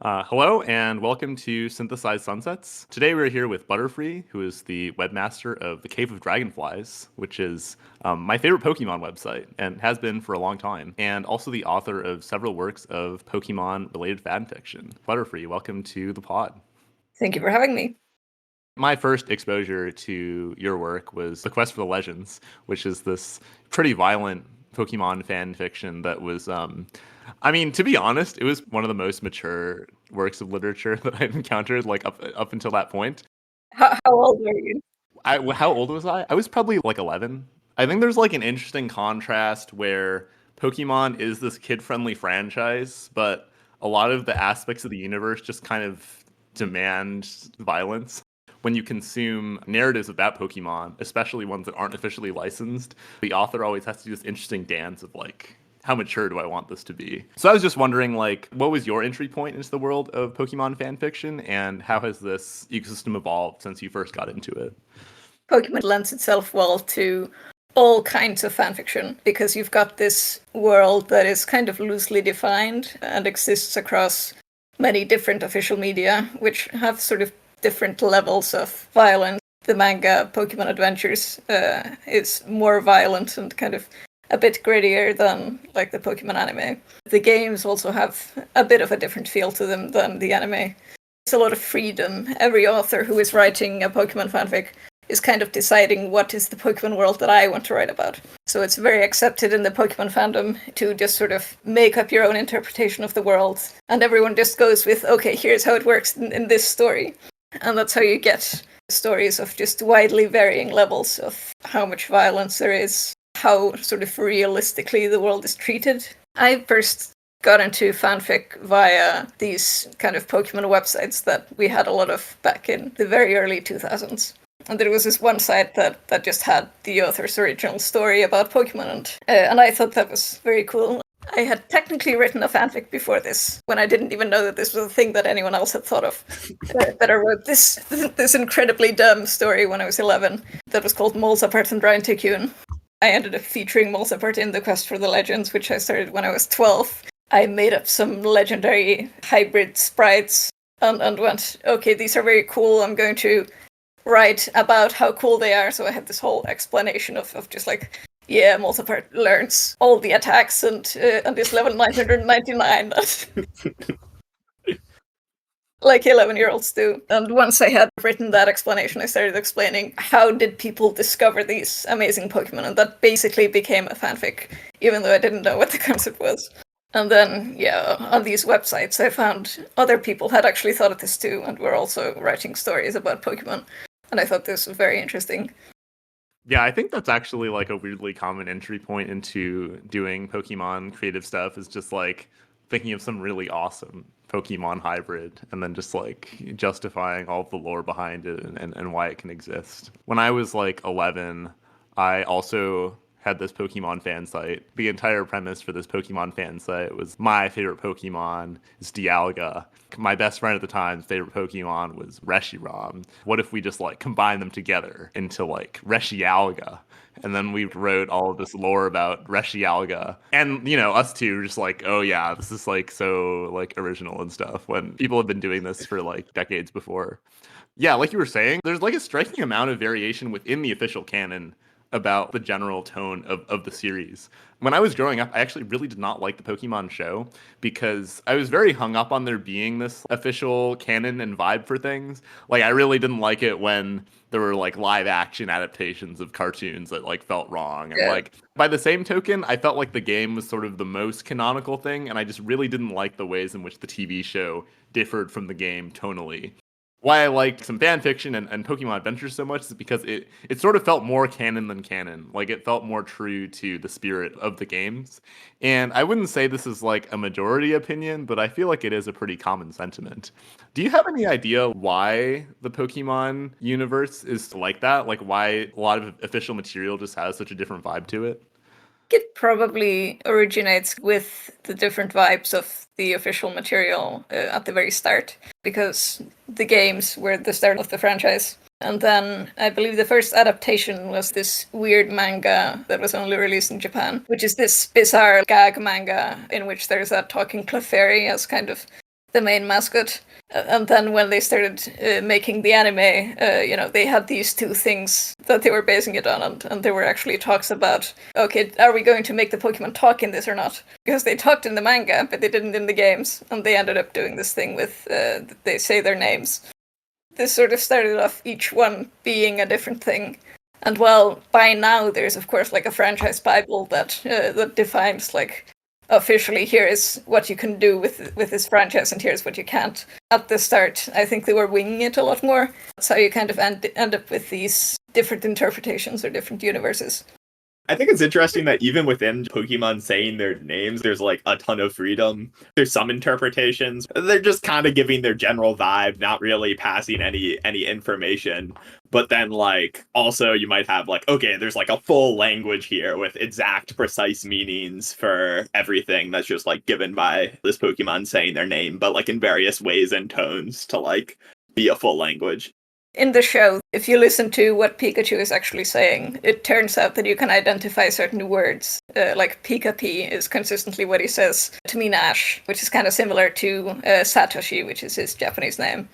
Hello and welcome to Synthesized Sunsets. Today we're here with Butterfree, who is the webmaster of the Cave of Dragonflies, which is my favorite Pokemon website and has been for a long time, and also the author of several works of Pokemon-related fanfiction. Butterfree, welcome to the pod. Thank you for having me. My first exposure to your work was The Quest for the Legends, which is this pretty violent Pokemon fan fiction that was, to be honest, it was one of the most mature works of literature that I've encountered, like up until that point. How old were you? How old was I? I was probably like 11. I think there's like an interesting contrast where Pokemon is this kid-friendly franchise, but a lot of the aspects of the universe just kind of demand violence. When you consume narratives about Pokemon, especially ones that aren't officially licensed, the author always has to do this interesting dance of like, how mature do I want this to be? So I was just wondering, like, what was your entry point into the world of Pokemon fan fiction, and how has this ecosystem evolved since you first got into it? Pokemon lends itself well to all kinds of fanfiction because you've got this world that is kind of loosely defined and exists across many different official media, which have sort of different levels of violence. The manga Pokemon Adventures is more violent and kind of a bit grittier than like the Pokemon anime. The games also have a bit of a different feel to them than the anime. It's a lot of freedom. Every author who is writing a Pokemon fanfic is kind of deciding what is the Pokemon world that I want to write about. So it's very accepted in the Pokemon fandom to just sort of make up your own interpretation of the world. And everyone just goes with, okay, here's how it works in this story. And that's how you get stories of just widely varying levels of how much violence there is, how sort of realistically the world is treated. I first got into fanfic via these kind of Pokemon websites that we had a lot of back in the very early 2000s. And there was this one site that just had the author's original story about Pokemon, and I thought that was very cool. I had technically written a fanfic before this, when I didn't even know that this was a thing that anyone else had thought of. That I wrote this incredibly dumb story when I was 11 that was called Molsapart and Ryan Tycoon. I ended up featuring Molsapart in The Quest for the Legends, which I started when I was 12. I made up some legendary hybrid sprites and went, okay, these are very cool, I'm going to write about how cool they are. So I had this whole explanation of just like, yeah, Molsapart learns all the attacks and is level 999. Like 11-year-olds do. And once I had written that explanation, I started explaining how did people discover these amazing Pokemon, and that basically became a fanfic, even though I didn't know what the concept was. And then, yeah, on these websites, I found other people had actually thought of this too, and were also writing stories about Pokemon. And I thought this was very interesting. Yeah, I think that's actually like a weirdly common entry point into doing Pokemon creative stuff, is just like thinking of some really awesome Pokemon hybrid and then just like justifying all of the lore behind it and why it can exist. When I was like 11, I also had this Pokemon fan site. The entire premise for this Pokemon fan site was my favorite Pokemon is Dialga. My best friend at the time's favorite Pokemon was Reshiram. What if we just like combine them together into like Reshialga? And then we wrote all of this lore about Reshialga. And, you know, us two were just like, oh yeah, this is like so like original and stuff, when people have been doing this for like decades before. Yeah, like you were saying, there's like a striking amount of variation within the official canon about the general tone of the series. When I was growing up, I actually really did not like the Pokemon show because I was very hung up on there being this official canon and vibe for things. Like, I really didn't like it when there were like live action adaptations of cartoons that like felt wrong. And like, by the same token, I felt like the game was sort of the most canonical thing, and I just really didn't like the ways in which the TV show differed from the game tonally. Why I liked some fan fiction and Pokemon Adventures so much is because it sort of felt more canon than canon. Like, it felt more true to the spirit of the games. And I wouldn't say this is like a majority opinion, but I feel like it is a pretty common sentiment. Do you have any idea why the Pokemon universe is like that? Like, why a lot of official material just has such a different vibe to it? It probably originates with the different vibes of the official material at the very start, because the games were the start of the franchise. And then I believe the first adaptation was this weird manga that was only released in Japan, which is this bizarre gag manga in which there's a talking Clefairy as kind of the main mascot. And then when they started making the anime, they had these two things that they were basing it on, and there were actually talks about, okay, are we going to make the Pokemon talk in this or not? Because they talked in the manga, but they didn't in the games, and they ended up doing this thing with, they say their names. This sort of started off each one being a different thing. And well, by now there's of course like a franchise bible that defines like, officially, here is what you can do with this franchise, and here's what you can't. At the start, I think they were winging it a lot more. That's how you kind of end up with these different interpretations or different universes. I think it's interesting that even within Pokemon saying their names, there's like a ton of freedom. There's some interpretations. They're just kind of giving their general vibe, not really passing any information. But then like also you might have like, okay, there's like a full language here with exact precise meanings for everything that's just like given by this Pokemon saying their name, but like in various ways and tones to like be a full language. In the show, if you listen to what Pikachu is actually saying, it turns out that you can identify certain words. Like Pika-P is consistently what he says to mean Ash, which is kind of similar to Satoshi, which is his Japanese name.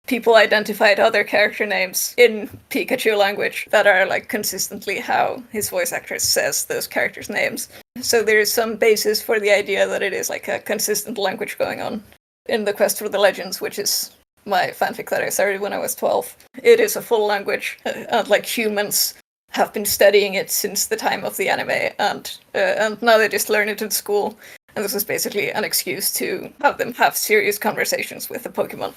People identified other character names in Pikachu language that are like consistently how his voice actor says those characters' names. So there is some basis for the idea that it is like a consistent language going on. In The Quest for the Legends, which is my fanfic that I started when I was 12. It is a full language, and like humans have been studying it since the time of the anime, and now they just learn it in school. And this is basically an excuse to have them have serious conversations with the Pokemon.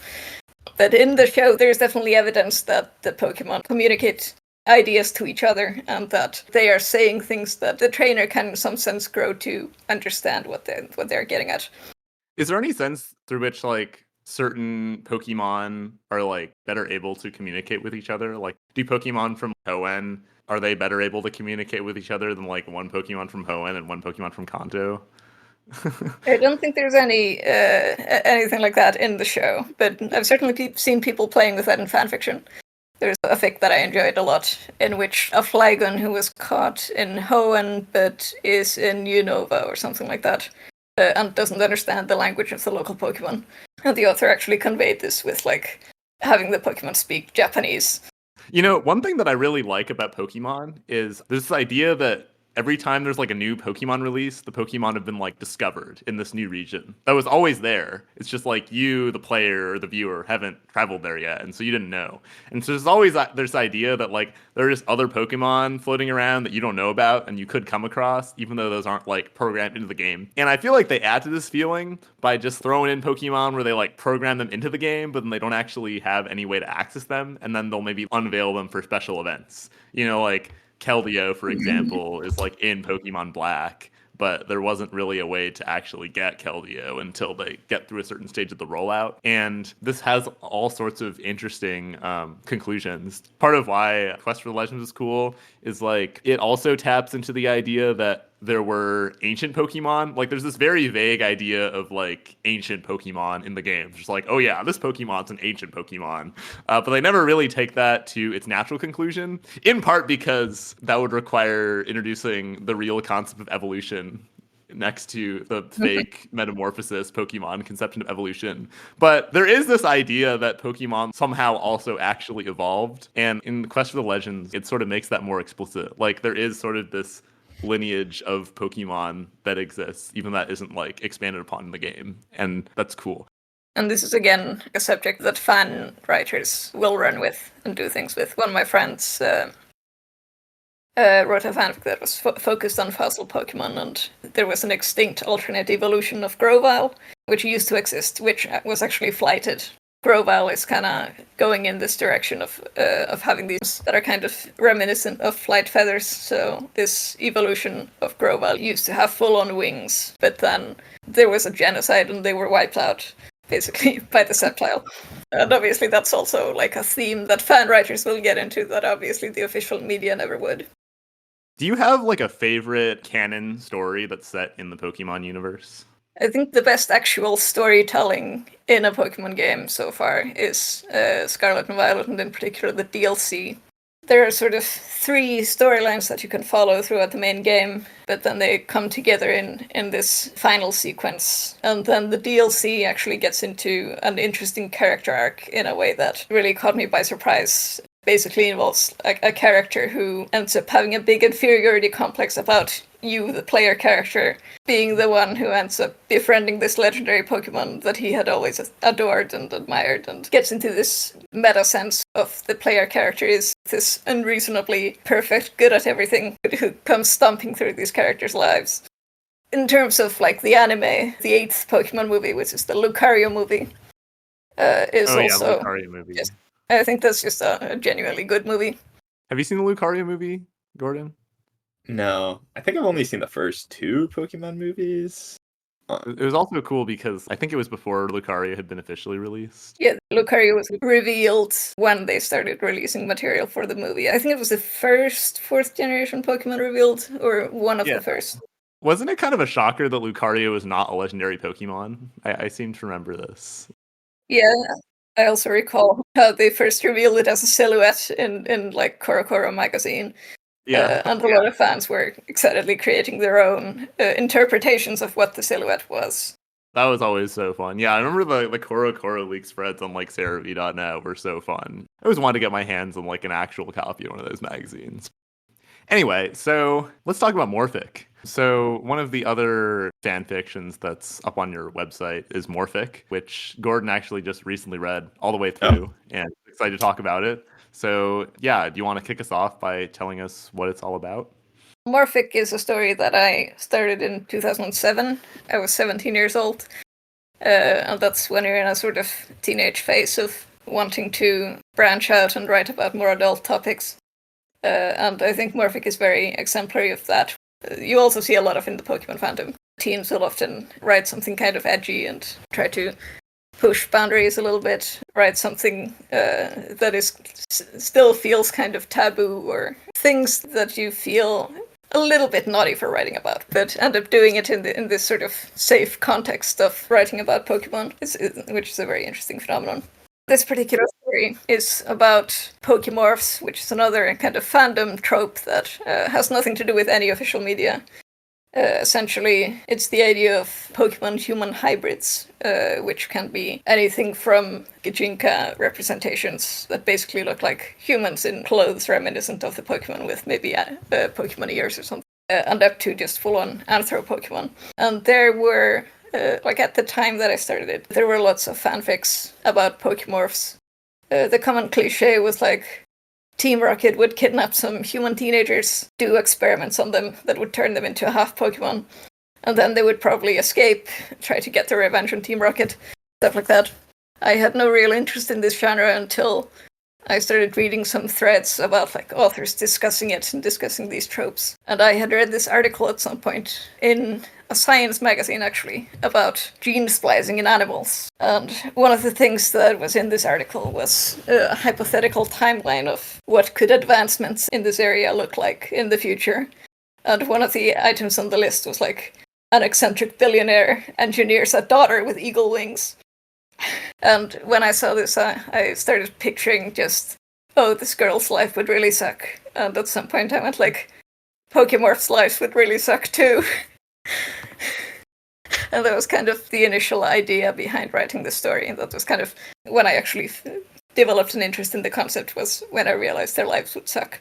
But in the show, there's definitely evidence that the Pokemon communicate ideas to each other, and that they are saying things that the trainer can in some sense grow to understand what they're getting at. Is there any sense through which like certain Pokemon are like better able to communicate with each other? Like, do Pokemon from Hoenn, are they better able to communicate with each other than like one Pokemon from Hoenn and one Pokemon from Kanto? I don't think there's anything like that in the show, but I've certainly seen people playing with that in fanfiction. There's a fic that I enjoyed a lot, in which a Flygon who was caught in Hoenn but is in Unova or something like that, and doesn't understand the language of the local Pokemon. And the author actually conveyed this with, like, having the Pokemon speak Japanese. You know, one thing that I really like about Pokemon is this idea that every time there's like a new Pokemon release, the Pokemon have been like discovered in this new region. That was always there. It's just like you, the player or the viewer, haven't traveled there yet, and so you didn't know. And so there's always this idea that like there are just other Pokemon floating around that you don't know about and you could come across, even though those aren't like programmed into the game. And I feel like they add to this feeling by just throwing in Pokemon where they like program them into the game, but then they don't actually have any way to access them, and then they'll maybe unveil them for special events. You know, like Keldeo, for example, is like in Pokemon Black, but there wasn't really a way to actually get Keldeo until they get through a certain stage of the rollout. And this has all sorts of interesting conclusions. Part of why Quest for the Legends is cool is like it also taps into the idea that there were ancient Pokemon. Like there's this very vague idea of like ancient Pokemon in the game. It's just like, oh yeah, this Pokemon's an ancient Pokemon. But they never really take that to its natural conclusion, in part because that would require introducing the real concept of evolution next to the fake metamorphosis Pokemon conception of evolution. But there is this idea that Pokemon somehow also actually evolved. And in the Quest for the Legends, it sort of makes that more explicit. Like there is sort of this lineage of Pokemon that exists, even that isn't like expanded upon in the game. And that's cool. And this is again a subject that fan writers will run with and do things with. One of my friends wrote a fanfic that was focused on fossil Pokemon, and there was an extinct alternate evolution of Grovyle, which used to exist, which was actually flighted. Grovyle is kind of going in this direction of having these that are kind of reminiscent of flight feathers. So this evolution of Grovyle used to have full-on wings, but then there was a genocide and they were wiped out, basically, by the Sceptile. And obviously that's also like a theme that fan writers will get into that obviously the official media never would. Do you have like a favorite canon story that's set in the Pokemon universe? I think the best actual storytelling in a Pokemon game so far is Scarlet and Violet, and in particular the DLC. There are sort of 3 storylines that you can follow throughout the main game, but then they come together in this final sequence. And then the DLC actually gets into an interesting character arc in a way that really caught me by surprise. Basically involves a character who ends up having a big inferiority complex about you, the player character, being the one who ends up befriending this legendary Pokemon that he had always adored and admired, and gets into this meta sense of the player character is this unreasonably perfect, good at everything, who comes stomping through these characters' lives. In terms of like the anime, the 8th Pokemon movie, which is the Lucario movie, is also Lucario movie. I think that's just a genuinely good movie. Have you seen the Lucario movie, Gordon? No, I think I've only seen the first 2 Pokemon movies. It was also cool because I think it was before Lucario had been officially released. Yeah, Lucario was revealed when they started releasing material for the movie. I think it was the first 4th generation Pokemon revealed, or one of the first. Wasn't it kind of a shocker that Lucario was not a legendary Pokemon? I seem to remember this. Yeah, I also recall how they first revealed it as a silhouette in like Korokoro magazine. And a lot of fans were excitedly creating their own interpretations of what the silhouette was. That was always so fun. Yeah, I remember the Korokoro leak spreads on like Cerev.net were so fun. I always wanted to get my hands on like an actual copy of one of those magazines. Anyway, so let's talk about Morphic. So one of the other fan fictions that's up on your website is Morphic, which Gordon actually just recently read all the way through and excited to talk about it. So yeah, do you want to kick us off by telling us what it's all about? Morphic is a story that I started in 2007. I was 17 years old. And that's when you're in a sort of teenage phase of wanting to branch out and write about more adult topics. And I think Morphic is very exemplary of that. You also see a lot of in the Pokemon fandom. Teens will often write something kind of edgy and try to push boundaries a little bit, write something that is still feels kind of taboo, or things that you feel a little bit naughty for writing about, but end up doing it in this sort of safe context of writing about Pokemon, which is a very interesting phenomenon. This particular story is about Pokémorphs, which is another kind of fandom trope that has nothing to do with any official media. Essentially, it's the idea of Pokemon-human hybrids, which can be anything from Gijinka representations that basically look like humans in clothes reminiscent of the Pokemon with maybe Pokemon ears or something, and up to just full-on Anthro-Pokemon. And there were, like at the time that I started it, there were lots of fanfics about Pokémorphs. The common cliche was like, Team Rocket would kidnap some human teenagers, do experiments on them that would turn them into a half Pokemon, and then they would probably escape, try to get their revenge on Team Rocket, stuff like that. I had no real interest in this genre until I started reading some threads about like authors discussing it and discussing these tropes. And I had read this article at some point in a science magazine, actually, about gene splicing in animals. And one of the things that was in this article was a hypothetical timeline of what could advancements in this area look like in the future. And one of the items on the list was like, an eccentric billionaire engineers a daughter with eagle wings. And when I saw this, I started picturing just, oh, this girl's life would really suck. And at some point I went like, Pokémorph's life would really suck too. And that was kind of the initial idea behind writing this story. And that was kind of when I actually developed an interest in the concept, was when I realized their lives would suck.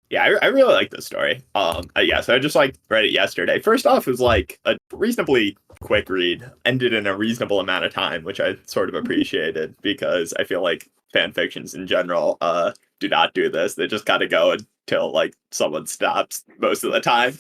Yeah, I really like this story. So I just like read it yesterday. First off, it was like a reasonably quick read, ended in a reasonable amount of time, which I sort of appreciated, because I feel like fan fictions in general do not do this. They just gotta go until like someone stops most of the time.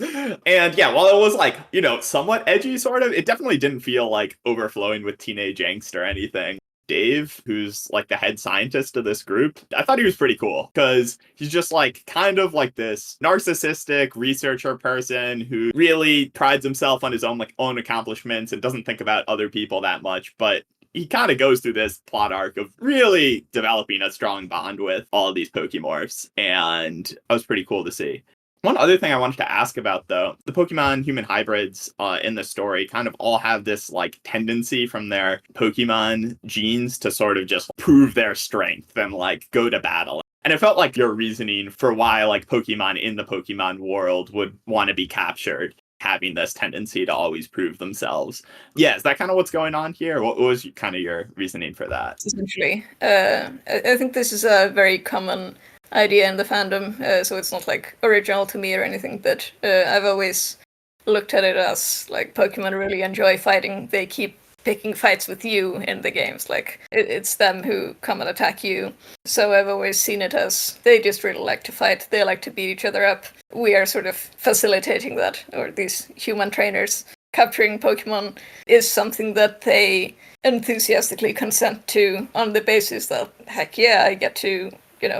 And yeah, while it was like, somewhat edgy sort of, it definitely didn't feel like overflowing with teenage angst or anything. Dave, who's like the head scientist of this group, I thought he was pretty cool, because he's just like kind of like this narcissistic researcher person who really prides himself on his own accomplishments and doesn't think about other people that much. But he kind of goes through this plot arc of really developing a strong bond with all of these Pokémorphs, and that was pretty cool to see. One other thing I wanted to ask about, though, the Pokemon human hybrids in the story kind of all have this like tendency from their Pokemon genes to sort of just prove their strength and like go to battle. And it felt like your reasoning for why like Pokemon in the Pokemon world would want to be captured, having this tendency to always prove themselves. Yeah, is that kind of what's going on here? What was kind of your reasoning for that? Essentially, I think this is a very common idea in the fandom, so it's not like original to me or anything, but I've always looked at it as like Pokemon really enjoy fighting. They keep picking fights with you in the games, like it's them who come and attack you. So I've always seen it as they just really like to fight. They like to beat each other up. We are sort of facilitating that, or these human trainers. Capturing Pokemon is something that they enthusiastically consent to on the basis that, heck yeah, I get to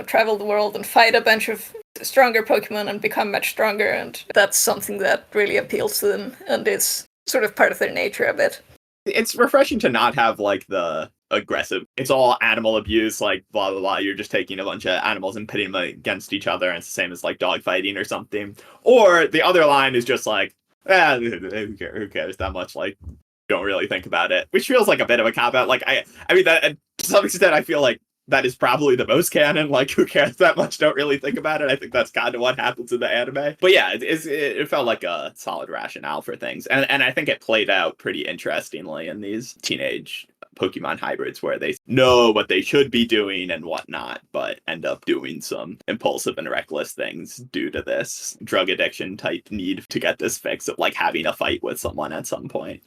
travel the world and fight a bunch of stronger Pokemon and become much stronger, and that's something that really appeals to them and is sort of part of their nature a bit. It's refreshing to not have like the aggressive, it's all animal abuse, like blah blah blah, you're just taking a bunch of animals and pitting them against each other, and it's the same as like dog fighting or something. Or the other line is just like, who cares that much, like don't really think about it, which feels like a bit of a cop-out. Like I mean that to some extent I feel like that is probably the most canon, like who cares that much, don't really think about it. I think that's kind of what happens in the anime. But yeah, it felt like a solid rationale for things. And I think it played out pretty interestingly in these teenage Pokemon hybrids where they know what they should be doing and whatnot, but end up doing some impulsive and reckless things due to this drug addiction type need to get this fix of like having a fight with someone at some point.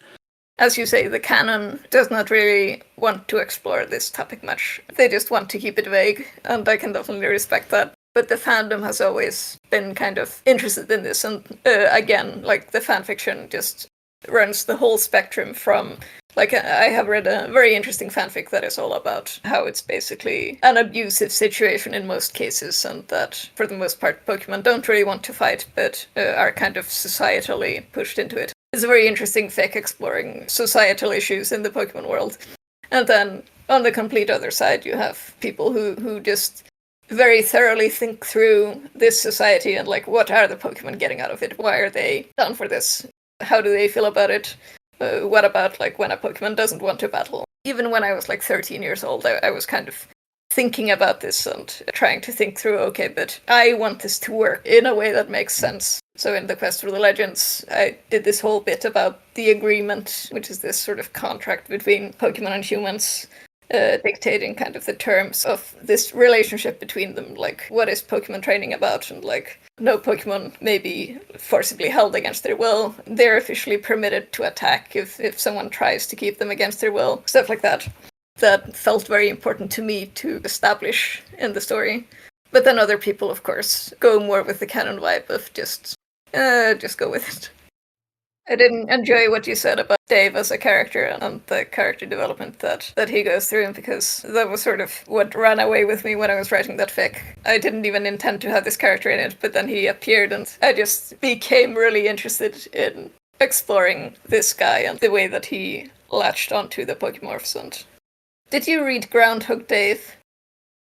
As you say, the canon does not really want to explore this topic much. They just want to keep it vague, and I can definitely respect that. But the fandom has always been kind of interested in this, and again, like the fanfiction just runs the whole spectrum from, like, I have read a very interesting fanfic that is all about how it's basically an abusive situation in most cases, and that, for the most part, Pokemon don't really want to fight, but are kind of societally pushed into it. It's a very interesting fic exploring societal issues in the Pokemon world. And then, on the complete other side, you have people who just very thoroughly think through this society and, like, what are the Pokemon getting out of it? Why are they down for this? How do they feel about it? What about, like, when a Pokemon doesn't want to battle? Even when I was, like, 13 years old, I was kind of thinking about this and trying to think through, okay, but I want this to work in a way that makes sense. So in the Quest for the Legends, I did this whole bit about the agreement, which is this sort of contract between Pokemon and humans, dictating kind of the terms of this relationship between them. Like, what is Pokemon training about? And like, no Pokemon may be forcibly held against their will. They're officially permitted to attack if someone tries to keep them against their will. Stuff like that. That felt very important to me to establish in the story. But then other people, of course, go more with the canon vibe of just go with it. I didn't enjoy what you said about Dave as a character and the character development that he goes through, because that was sort of what ran away with me when I was writing that fic. I didn't even intend to have this character in it, but then he appeared and I just became really interested in exploring this guy and the way that he latched onto the Pokémorphs. And did you read Groundhog Dave?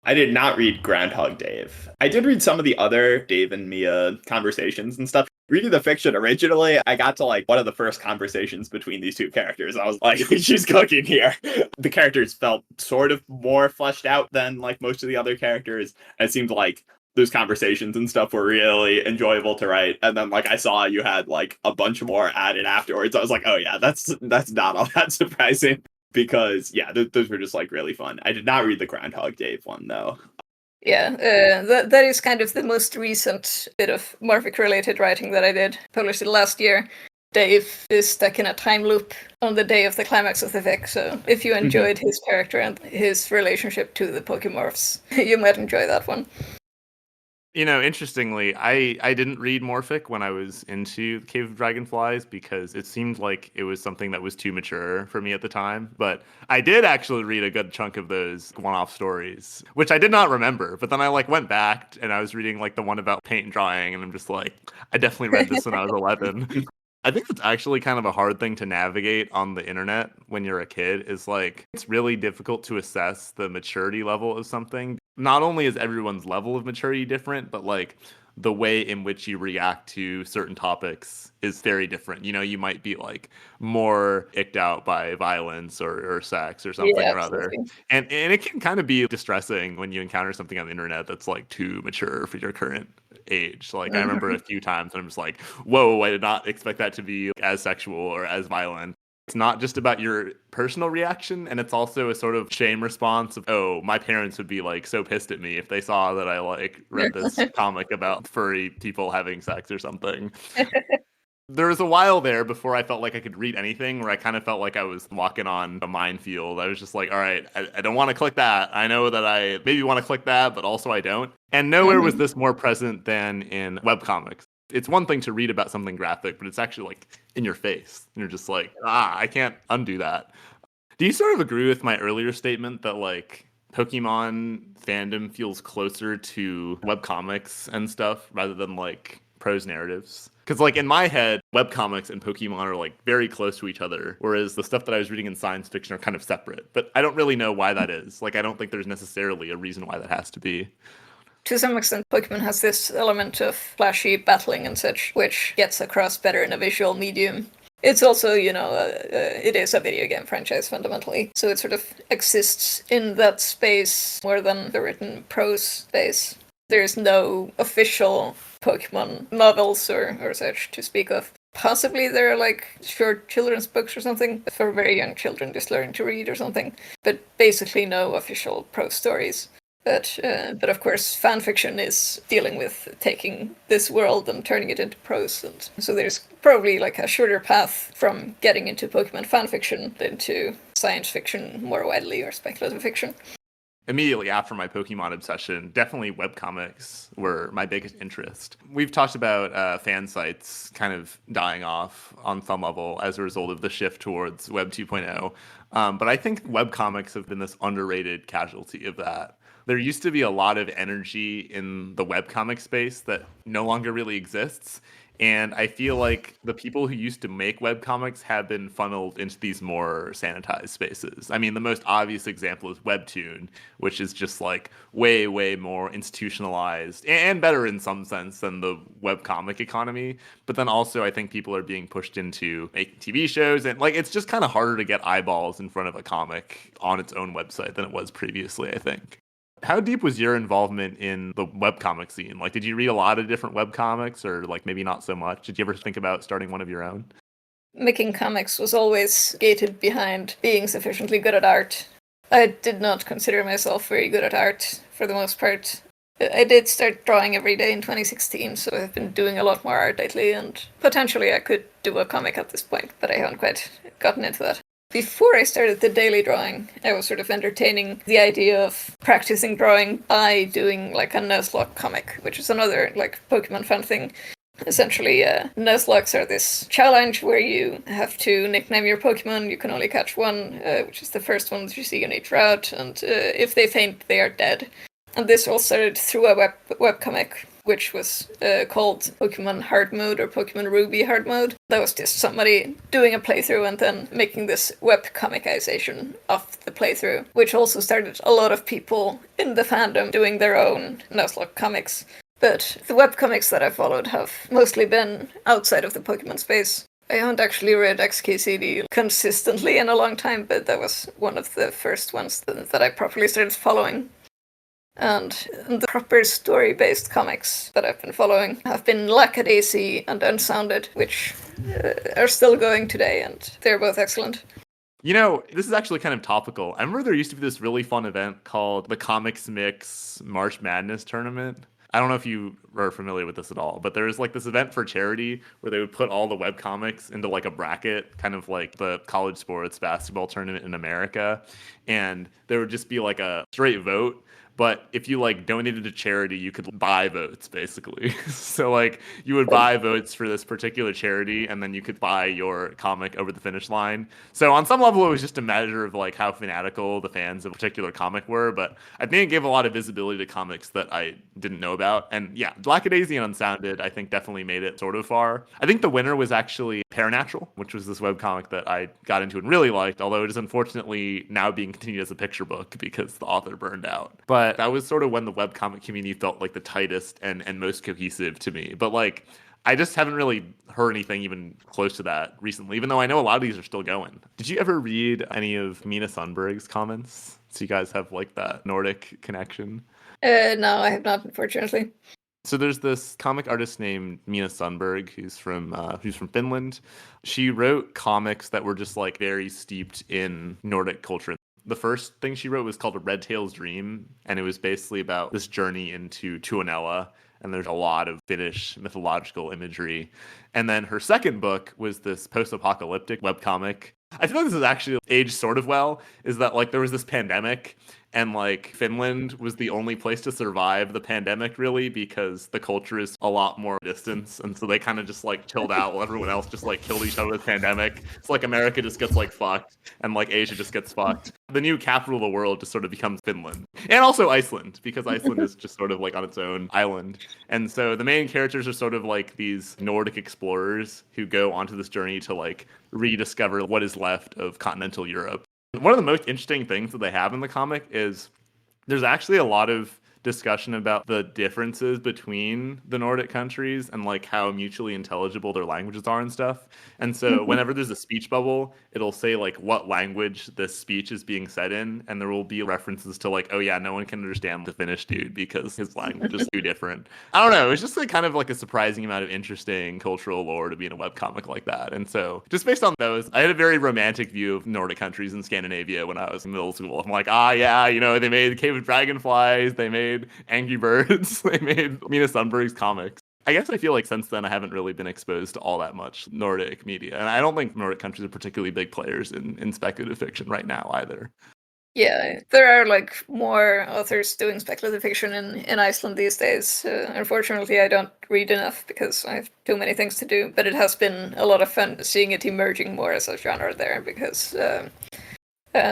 I did not read Groundhog Dave. I did read some of the other Dave and Mia conversations and stuff. Reading the fiction originally, I got to like one of the first conversations between these two characters. I was like, she's cooking here. The characters felt sort of more fleshed out than like most of the other characters. And it seemed like those conversations and stuff were really enjoyable to write. And then like I saw you had like a bunch more added afterwards. I was like, oh yeah, that's not all that surprising. Because, yeah, those were just, like, really fun. I did not read the Groundhog Dave one, though. Yeah, that is kind of the most recent bit of Morphic-related writing that I did. Published it last year. Dave is stuck in a time loop on the day of the climax of the fic, so if you enjoyed his character and his relationship to the Pokémorphs, you might enjoy that one. You know, interestingly, I didn't read Morphic when I was into Cave of Dragonflies because it seemed like it was something that was too mature for me at the time. But I did actually read a good chunk of those one-off stories, which I did not remember. But then I like went back and I was reading like the one about paint and drawing, and I'm just like, I definitely read this when I was 11. I think it's actually kind of a hard thing to navigate on the internet when you're a kid, is like, it's really difficult to assess the maturity level of something. Not only is everyone's level of maturity different, but like the way in which you react to certain topics is very different. You know, you might be like more icked out by violence or sex or something Yeah, or other. absolutely. And it can kind of be distressing when you encounter something on the internet that's like too mature for your current age. Like I remember a few times when I'm just like, whoa, I did not expect that to be as sexual or as violent. It's not just about your personal reaction, and it's also a sort of shame response of, oh, my parents would be like so pissed at me if they saw that I like read this comic about furry people having sex or something. There was a while there before I felt like I could read anything where I kind of felt like I was walking on a minefield. I was just like, all right, I don't want to click that. I know that I maybe want to click that, but also I don't. And nowhere was this more present than in webcomics. It's one thing to read about something graphic, but it's actually like in your face. And you're just like, I can't undo that. Do you sort of agree with my earlier statement that like Pokemon fandom feels closer to webcomics and stuff rather than like prose narratives? Because like in my head, webcomics and Pokemon are like very close to each other, whereas the stuff that I was reading in science fiction are kind of separate. But I don't really know why that is. Like I don't think there's necessarily a reason why that has to be. To some extent, Pokemon has this element of flashy battling and such, which gets across better in a visual medium. It's also, it is a video game franchise fundamentally, so it sort of exists in that space more than the written prose space. There's no official Pokemon novels or such to speak of. Possibly there are like short children's books or something for very young children just learning to read or something, but basically no official prose stories. But of course, fanfiction is dealing with taking this world and turning it into prose, and so there's probably like a shorter path from getting into Pokemon fanfiction into science fiction more widely or speculative fiction. Immediately after my Pokemon obsession, definitely webcomics were my biggest interest. We've talked about fan sites kind of dying off on some level as a result of the shift towards Web 2.0. But I think webcomics have been this underrated casualty of that. There used to be a lot of energy in the webcomic space that no longer really exists. And I feel like the people who used to make webcomics have been funneled into these more sanitized spaces. I mean, the most obvious example is Webtoon, which is just like way, way more institutionalized and better in some sense than the webcomic economy. But then also I think people are being pushed into making TV shows, and like it's just kind of harder to get eyeballs in front of a comic on its own website than it was previously, I think. How deep was your involvement in the webcomic scene? Like, did you read a lot of different webcomics or like maybe not so much? Did you ever think about starting one of your own? Making comics was always gated behind being sufficiently good at art. I did not consider myself very good at art for the most part. I did start drawing every day in 2016, so I've been doing a lot more art lately, and potentially I could do a comic at this point, but I haven't quite gotten into that. Before I started the daily drawing, I was sort of entertaining the idea of practicing drawing by doing like a Nuzlocke comic, which is another like Pokemon fan thing. Essentially, Nuzlockes are this challenge where you have to nickname your Pokemon. You can only catch one, which is the first one that you see in each route, and if they faint, they are dead. And this all started through a webcomic, which was called Pokemon Hard Mode or Pokemon Ruby Hard Mode. That was just somebody doing a playthrough and then making this webcomicization of the playthrough, which also started a lot of people in the fandom doing their own Nuzlocke comics. But the webcomics that I followed have mostly been outside of the Pokemon space. I haven't actually read XIII consistently in a long time, but that was one of the first ones that I properly started following. And the proper story-based comics that I've been following have been Lackadaisy and Unsounded, which are still going today, and they're both excellent. You know, this is actually kind of topical. I remember there used to be this really fun event called the ComixMix March Madness Tournament. I don't know if you are familiar with this at all, but there was like this event for charity where they would put all the webcomics into like a bracket, kind of like the college sports basketball tournament in America. And there would just be like a straight vote. But if you like donated to charity, you could buy votes basically. So like you would buy votes for this particular charity, and then you could buy your comic over the finish line. So on some level, it was just a measure of like how fanatical the fans of a particular comic were. But I think it gave a lot of visibility to comics that I didn't know about. And yeah, Lackadaisy and Unsounded, I think definitely made it sort of far. I think the winner was actually Paranatural, which was this webcomic that I got into and really liked, although it is unfortunately now being continued as a picture book because the author burned out. But But that was sort of when the webcomic community felt like the tightest and most cohesive to me. But like, I just haven't really heard anything even close to that recently, even though I know a lot of these are still going. Did you ever read any of Minna Sundberg's comments? So you guys have like that Nordic connection? No, I have not, unfortunately. So there's this comic artist named Minna Sundberg who's from Finland. She wrote comics that were just like very steeped in Nordic culture. The first thing she wrote was called A Red Tail's Dream, and it was basically about this journey into Tuonela, and there's a lot of Finnish mythological imagery. And then her second book was this post-apocalyptic webcomic. I feel like this has actually aged sort of well, is that like there was this pandemic, and like Finland was the only place to survive the pandemic really because the culture is a lot more distance, and so they kind of just like chilled out while everyone else just like killed each other with pandemic. It's like America just gets like fucked and like Asia just gets fucked. The new capital of the world just sort of becomes Finland. And also Iceland, because Iceland is just sort of like on its own island. And so the main characters are sort of like these Nordic explorers who go onto this journey to like rediscover what is left of continental Europe. One of the most interesting things that they have in the comic is there's actually a lot of discussion about the differences between the Nordic countries and like how mutually intelligible their languages are and stuff. And so whenever there's a speech bubble, it'll say like what language this speech is being said in, and there will be references to like, oh yeah, no one can understand the Finnish dude because his language is too different. I don't know, it's just like kind of like a surprising amount of interesting cultural lore to be in a webcomic like that. And so just based on those, I had a very romantic view of Nordic countries in Scandinavia when I was in middle school. I'm like, yeah, you know, they made Cave of Dragonflies, they made Angry Birds, they made Minna Sundberg's comics. I guess I feel like since then I haven't really been exposed to all that much Nordic media. And I don't think Nordic countries are particularly big players in speculative fiction right now either. Yeah, there are like more authors doing speculative fiction in Iceland these days. Unfortunately, I don't read enough because I have too many things to do, but it has been a lot of fun seeing it emerging more as a genre there because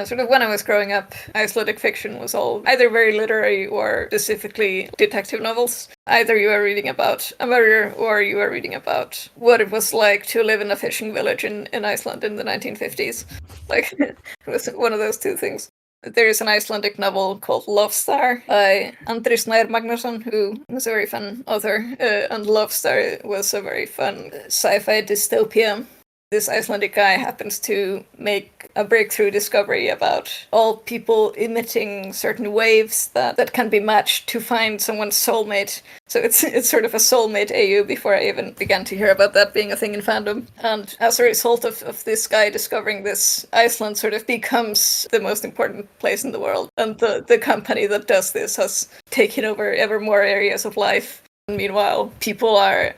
sort of when I was growing up, Icelandic fiction was all either very literary or specifically detective novels. Either you are reading about a murder or you are reading about what it was like to live in a fishing village in Iceland in the 1950s. Like, it was one of those two things. There is an Icelandic novel called Love Star by Andri Snær Magnusson, who was a very fun author, and Love Star was a very fun sci-fi dystopia. This Icelandic guy happens to make a breakthrough discovery about all people emitting certain waves that can be matched to find someone's soulmate. So it's sort of a soulmate AU before I even began to hear about that being a thing in fandom. And as a result of this guy discovering this, Iceland sort of becomes the most important place in the world. And the company that does this has taken over ever more areas of life. And meanwhile, people are...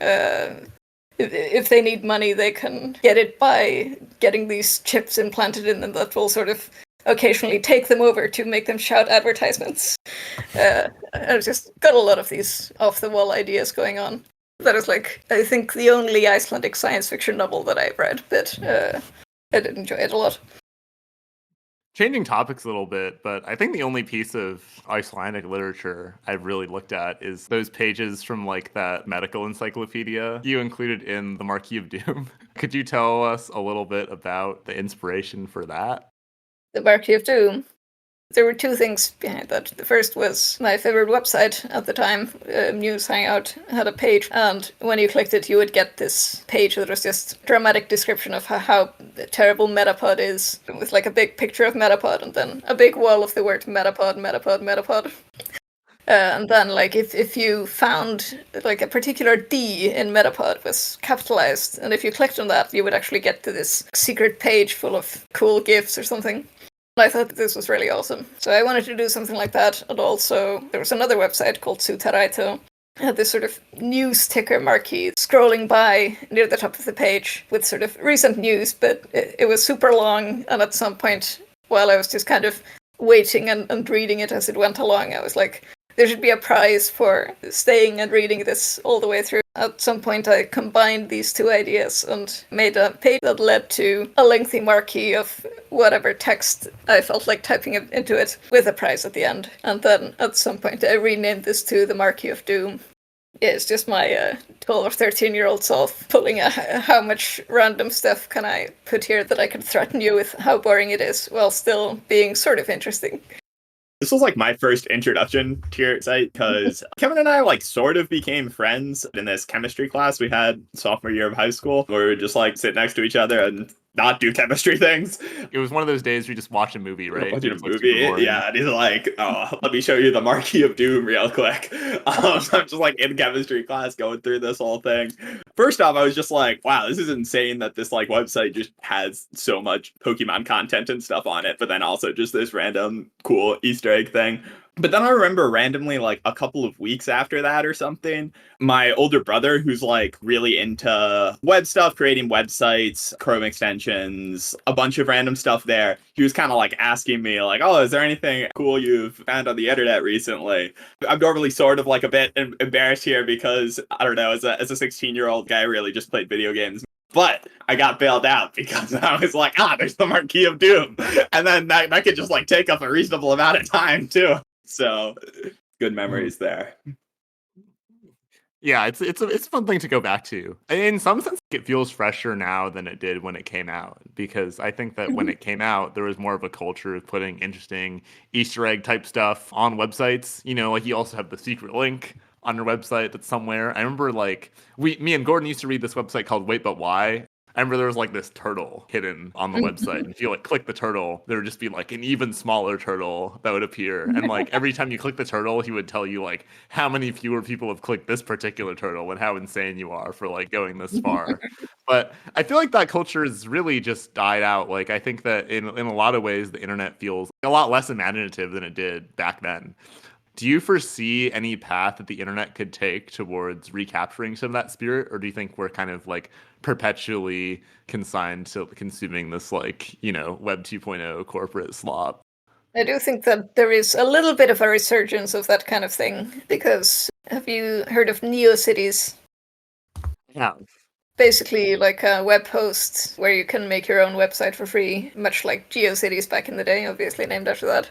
if they need money, they can get it by getting these chips implanted in them that will sort of occasionally take them over to make them shout advertisements. I've just got a lot of these off-the-wall ideas going on. That is, like, I think the only Icelandic science fiction novel that I've read, but I did enjoy it a lot. Changing topics a little bit, but I think the only piece of Icelandic literature I've really looked at is those pages from like that medical encyclopedia you included in the Marquee of Doom. Could you tell us a little bit about the inspiration for that? The Marquee of Doom. There were two things behind that. The first was my favorite website at the time, News Hangout, had a page, and when you clicked it, you would get this page that was just a dramatic description of how terrible Metapod is, with like a big picture of Metapod, and then a big wall of the word Metapod, Metapod, Metapod. And then, like, if you found, like, a particular D in Metapod was capitalized, and if you clicked on that, you would actually get to this secret page full of cool GIFs or something. I thought this was really awesome. So I wanted to do something like that, and also there was another website called Sutaraito. It had this sort of news ticker marquee scrolling by near the top of the page with sort of recent news, but it was super long, and at some point, while I was just kind of waiting and reading it as it went along, I was like, there should be a prize for staying and reading this all the way through. At some point, I combined these two ideas and made a page that led to a lengthy marquee of whatever text I felt like typing into it, with a prize at the end. And then at some point, I renamed this to the Marquee of Doom. Yeah, it's just my 12 or 13-year-old self pulling how much random stuff can I put here that I can threaten you with how boring it is, while still being sort of interesting. This was like my first introduction to your site because Kevin and I like sort of became friends in this chemistry class we had sophomore year of high school where we would just like sit next to each other and not do chemistry things. It was one of those days where you just watch a movie, right? Watching a It's, like, movie, super boring. yeah, and he's like, "Oh, let me show you the Marquee of Doom real quick." I'm just like in chemistry class going through this whole thing. First off, I was just like, "Wow, this is insane that this like website just has so much Pokemon content and stuff on it." But then also just this random cool Easter egg thing. But then I remember randomly, like a couple of weeks after that or something, my older brother, who's like really into web stuff, creating websites, Chrome extensions, a bunch of random stuff there, he was kind of like asking me, like, "Oh, is there anything cool you've found on the internet recently?" I'm normally sort of like a bit embarrassed here because, I don't know, as a 16-year-old guy, I really just played video games. But I got bailed out because I was like, there's the Marquee of Doom. And then that could just like take up a reasonable amount of time too. So good memories there. Yeah, it's a fun thing to go back to. In some sense, it feels fresher now than it did when it came out, because I think that when it came out, there was more of a culture of putting interesting Easter egg type stuff on websites. You know, like you also have the secret link on your website that's somewhere. I remember like me and Gordon used to read this website called Wait But Why. I remember there was like this turtle hidden on the website. And if you like click the turtle, there would just be like an even smaller turtle that would appear. And like every time you click the turtle, he would tell you like how many fewer people have clicked this particular turtle and how insane you are for like going this far. But I feel like that culture has really just died out. Like I think that in a lot of ways, the internet feels a lot less imaginative than it did back then. Do you foresee any path that the internet could take towards recapturing some of that spirit, or do you think we're kind of like perpetually consigned to consuming this like, you know, Web 2.0 corporate slop? I do think that there is a little bit of a resurgence of that kind of thing, because have you heard of Neocities? Yeah. Basically like a web host where you can make your own website for free, much like Geocities back in the day, obviously named after that.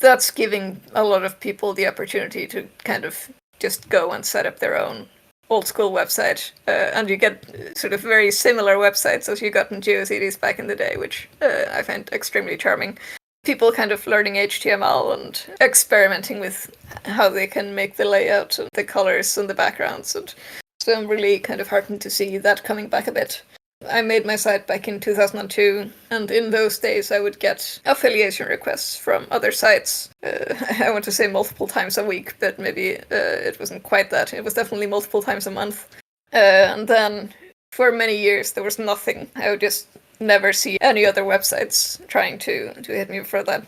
That's giving a lot of people the opportunity to kind of just go and set up their own old school website, and you get sort of very similar websites as you got in GeoCities back in the day, which I find extremely charming. People kind of learning HTML and experimenting with how they can make the layout and the colors and the backgrounds, and so I'm really kind of heartened to see that coming back a bit. I made my site back in 2002, and in those days I would get affiliation requests from other sites. I want to say multiple times a week, but maybe it wasn't quite that. It was definitely multiple times a month. And then for many years there was nothing. I would just never see any other websites trying to hit me for that.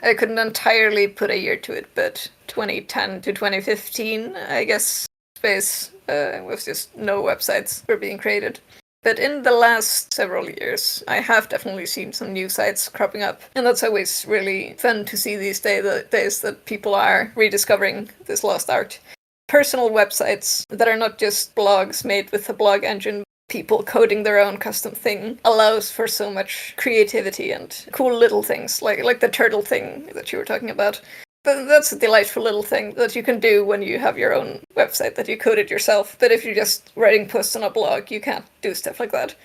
I couldn't entirely put a year to it, but 2010 to 2015, I guess, space was just no websites were being created. But in the last several years, I have definitely seen some new sites cropping up. And that's always really fun to see these days that people are rediscovering this lost art. Personal websites that are not just blogs made with a blog engine, people coding their own custom thing, allows for so much creativity and cool little things, like the turtle thing that you were talking about. But that's a delightful little thing that you can do when you have your own website that you coded yourself. But if you're just writing posts on a blog, you can't do stuff like that.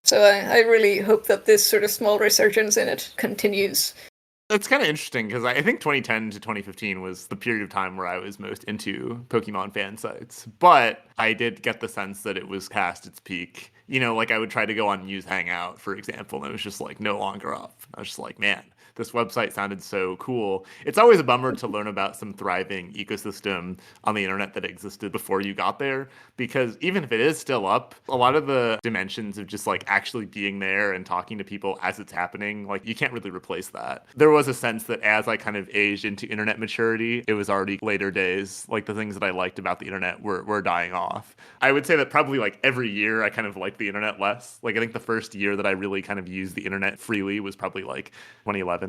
So I really hope that this sort of small resurgence in it continues. That's kind of interesting because I think 2010 to 2015 was the period of time where I was most into Pokemon fan sites. But I did get the sense that it was past its peak. You know, like I would try to go on Muse Hangout, for example, and it was just like no longer up. I was just like, man, this website sounded so cool. It's always a bummer to learn about some thriving ecosystem on the internet that existed before you got there, because even if it is still up, a lot of the dimensions of just like actually being there and talking to people as it's happening, like you can't really replace that. There was a sense that as I kind of aged into internet maturity, it was already later days. Like the things that I liked about the internet were dying off. I would say that probably like every year I kind of liked the internet less. Like I think the first year that I really kind of used the internet freely was probably like 2011.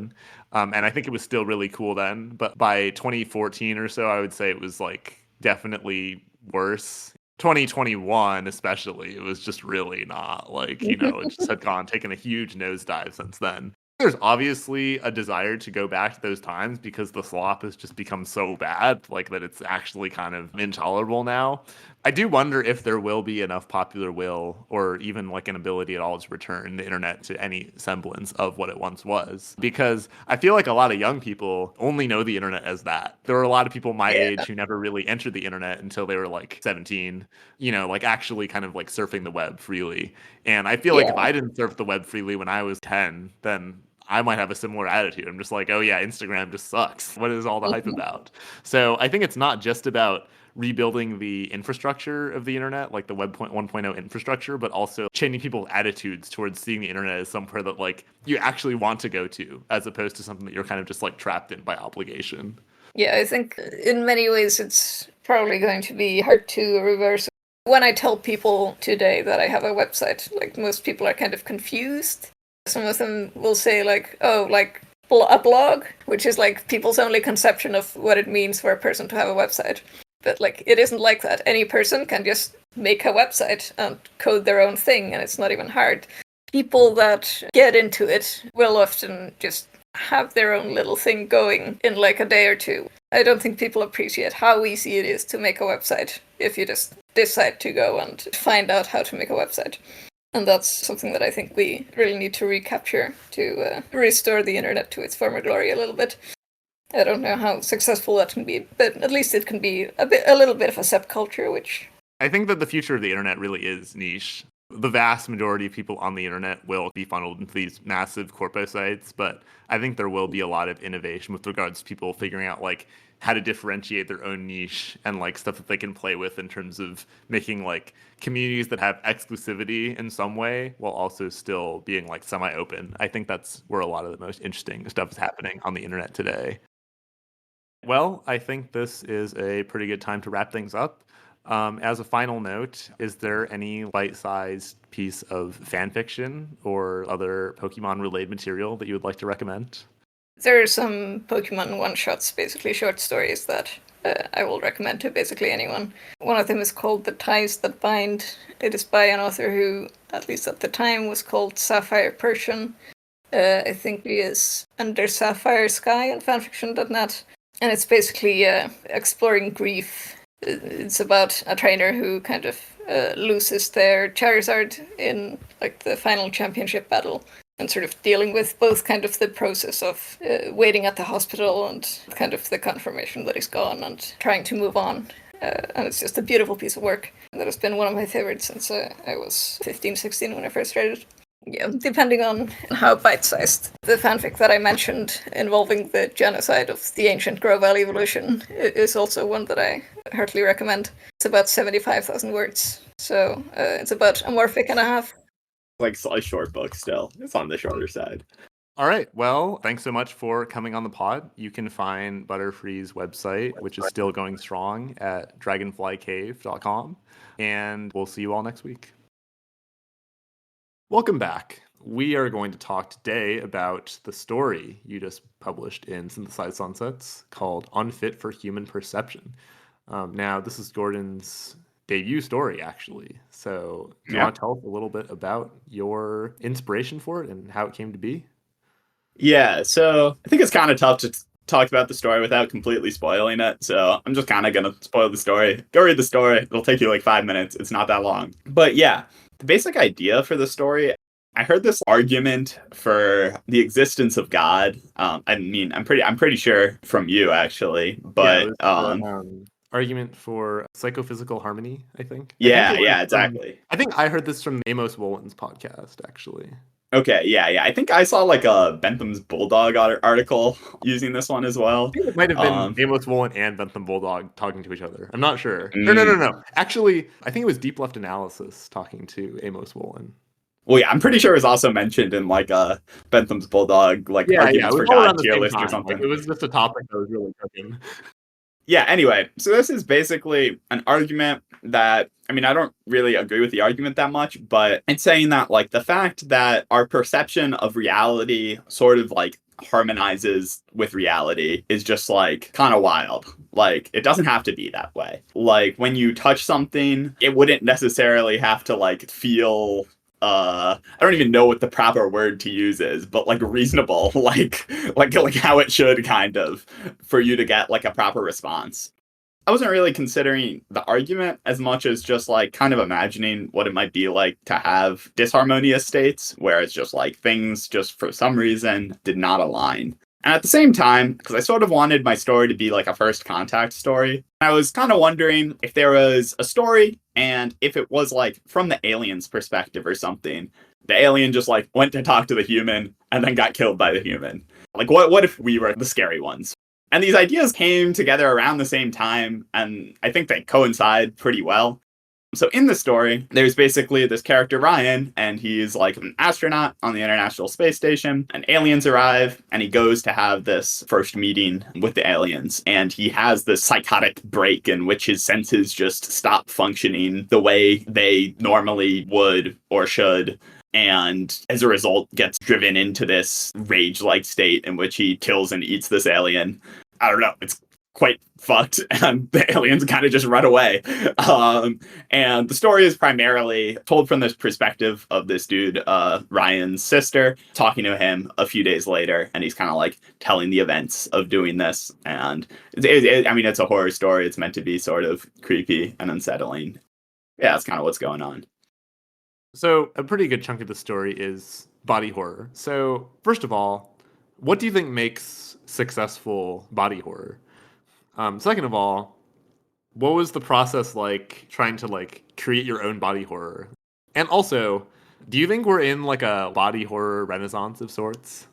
And I think it was still really cool then. But by 2014 or so, I would say it was like definitely worse. 2021 especially, it was just really not, like, you know, it just had taken a huge nosedive since then. There's obviously a desire to go back to those times because the slop has just become so bad, like that it's actually kind of intolerable now. I do wonder if there will be enough popular will or even like an ability at all to return the internet to any semblance of what it once was. Because I feel like a lot of young people only know the internet as that. There are a lot of people my age who never really entered the internet until they were like 17, like actually kind of like surfing the web freely. And I feel like if I didn't surf the web freely when I was 10, then I might have a similar attitude. I'm just like, oh yeah, Instagram just sucks. What is all the hype about? So I think it's not just about rebuilding the infrastructure of the internet, like the Web 1.0 infrastructure, but also changing people's attitudes towards seeing the internet as somewhere that like you actually want to go to, as opposed to something that you're kind of just like trapped in by obligation. Yeah, I think in many ways it's probably going to be hard to reverse. When I tell people today that I have a website, like most people are kind of confused. Some of them will say like, oh, like a blog, which is like people's only conception of what it means for a person to have a website. But like, it isn't like that. Any person can just make a website and code their own thing, and it's not even hard. People that get into it will often just have their own little thing going in like a day or two. I don't think people appreciate how easy it is to make a website if you just decide to go and find out how to make a website. And that's something that I think we really need to recapture to restore the internet to its former glory a little bit. I don't know how successful that can be, but at least it can be a little bit of a subculture, which... I think that the future of the internet really is niche. The vast majority of people on the internet will be funneled into these massive corpo sites, but I think there will be a lot of innovation with regards to people figuring out like how to differentiate their own niche and like stuff that they can play with in terms of making like communities that have exclusivity in some way while also still being like semi-open. I think that's where a lot of the most interesting stuff is happening on the internet today. Well, I think this is a pretty good time to wrap things up. As a final note, is there any bite-sized piece of fan fiction or other Pokemon-related material that you would like to recommend? There are some Pokemon one-shots, basically short stories, that I will recommend to basically anyone. One of them is called The Ties That Bind. It is by an author who, at least at the time, was called Sapphire Persian. I think he is under Sapphire Sky on fanfiction.net. And it's basically exploring grief. It's about a trainer who kind of loses their Charizard in like the final championship battle, and sort of dealing with both kind of the process of waiting at the hospital and kind of the confirmation that he's gone and trying to move on. And it's just a beautiful piece of work that has been one of my favorites since I was 15, 16 when I first read it. Yeah, depending on how bite-sized. The fanfic that I mentioned involving the genocide of the ancient Grovyle evolution is also one that I heartily recommend. It's about 75,000 words, so it's about a Morphic and a half. Like a short book still. It's on the shorter side. All right. Well, thanks so much for coming on the pod. You can find Butterfree's website, which is still going strong, at dragonflycave.com, and we'll see you all next week. Welcome back. We are going to talk today about the story you just published in Synthesized Sunsets called Unfit for Human Perception. Now, this is Gordon's debut story, actually. So do you want to tell us a little bit about your inspiration for it and how it came to be? Yeah, so I think it's kind of tough to talk about the story without completely spoiling it. So I'm just kind of going to spoil the story. Go read the story. It'll take you like 5 minutes. It's not that long. But yeah, the basic idea for the story, I heard this argument for the existence of God. I mean, I'm pretty sure from you actually, but argument for psychophysical harmony, I think. Exactly. I think I heard this from Amos Wollen's podcast, actually. Okay, yeah. I think I saw like a Bentham's Bulldog article using this one as well. I think it might have been Amos Wollen and Bentham Bulldog talking to each other. I'm not sure. No. Actually, I think it was Deep Left Analysis talking to Amos Wollen. Well, yeah, I'm pretty sure it was also mentioned in like a Bentham's Bulldog, like arguments for God tier list or something. Like, it was just a topic that was really cooking. Yeah, anyway, so this is basically an argument that, I mean, I don't really agree with the argument that much, but it's saying that, like, the fact that our perception of reality sort of, like, harmonizes with reality is just, like, kind of wild. Like, it doesn't have to be that way. Like, when you touch something, it wouldn't necessarily have to, like, feel... I don't even know what the proper word to use is, but like reasonable, like how it should kind of, for you to get like a proper response. I wasn't really considering the argument as much as just like kind of imagining what it might be like to have disharmonious states where it's just like things just for some reason did not align. And at the same time, because I sort of wanted my story to be like a first contact story, I was kind of wondering if there was a story and if it was like from the alien's perspective or something. The alien just like went to talk to the human and then got killed by the human. Like what if we were the scary ones? And these ideas came together around the same time, and I think they coincide pretty well. So in the story, there's basically this character, Ryan, and he's like an astronaut on the International Space Station, and aliens arrive, and he goes to have this first meeting with the aliens, and he has this psychotic break in which his senses just stop functioning the way they normally would or should. And as a result, gets driven into this rage-like state in which he kills and eats this alien. I don't know, it's quite fucked, and the aliens kind of just run away. And the story is primarily told from this perspective of this dude, Ryan's sister, talking to him a few days later, and he's kind of like telling the events of doing this. And I mean, it's a horror story. It's meant to be sort of creepy and unsettling. Yeah, that's kind of what's going on. So a pretty good chunk of the story is body horror. So first of all, what do you think makes successful body horror? Second of all, what was the process like trying to like create your own body horror? And also, do you think we're in like a body horror renaissance of sorts?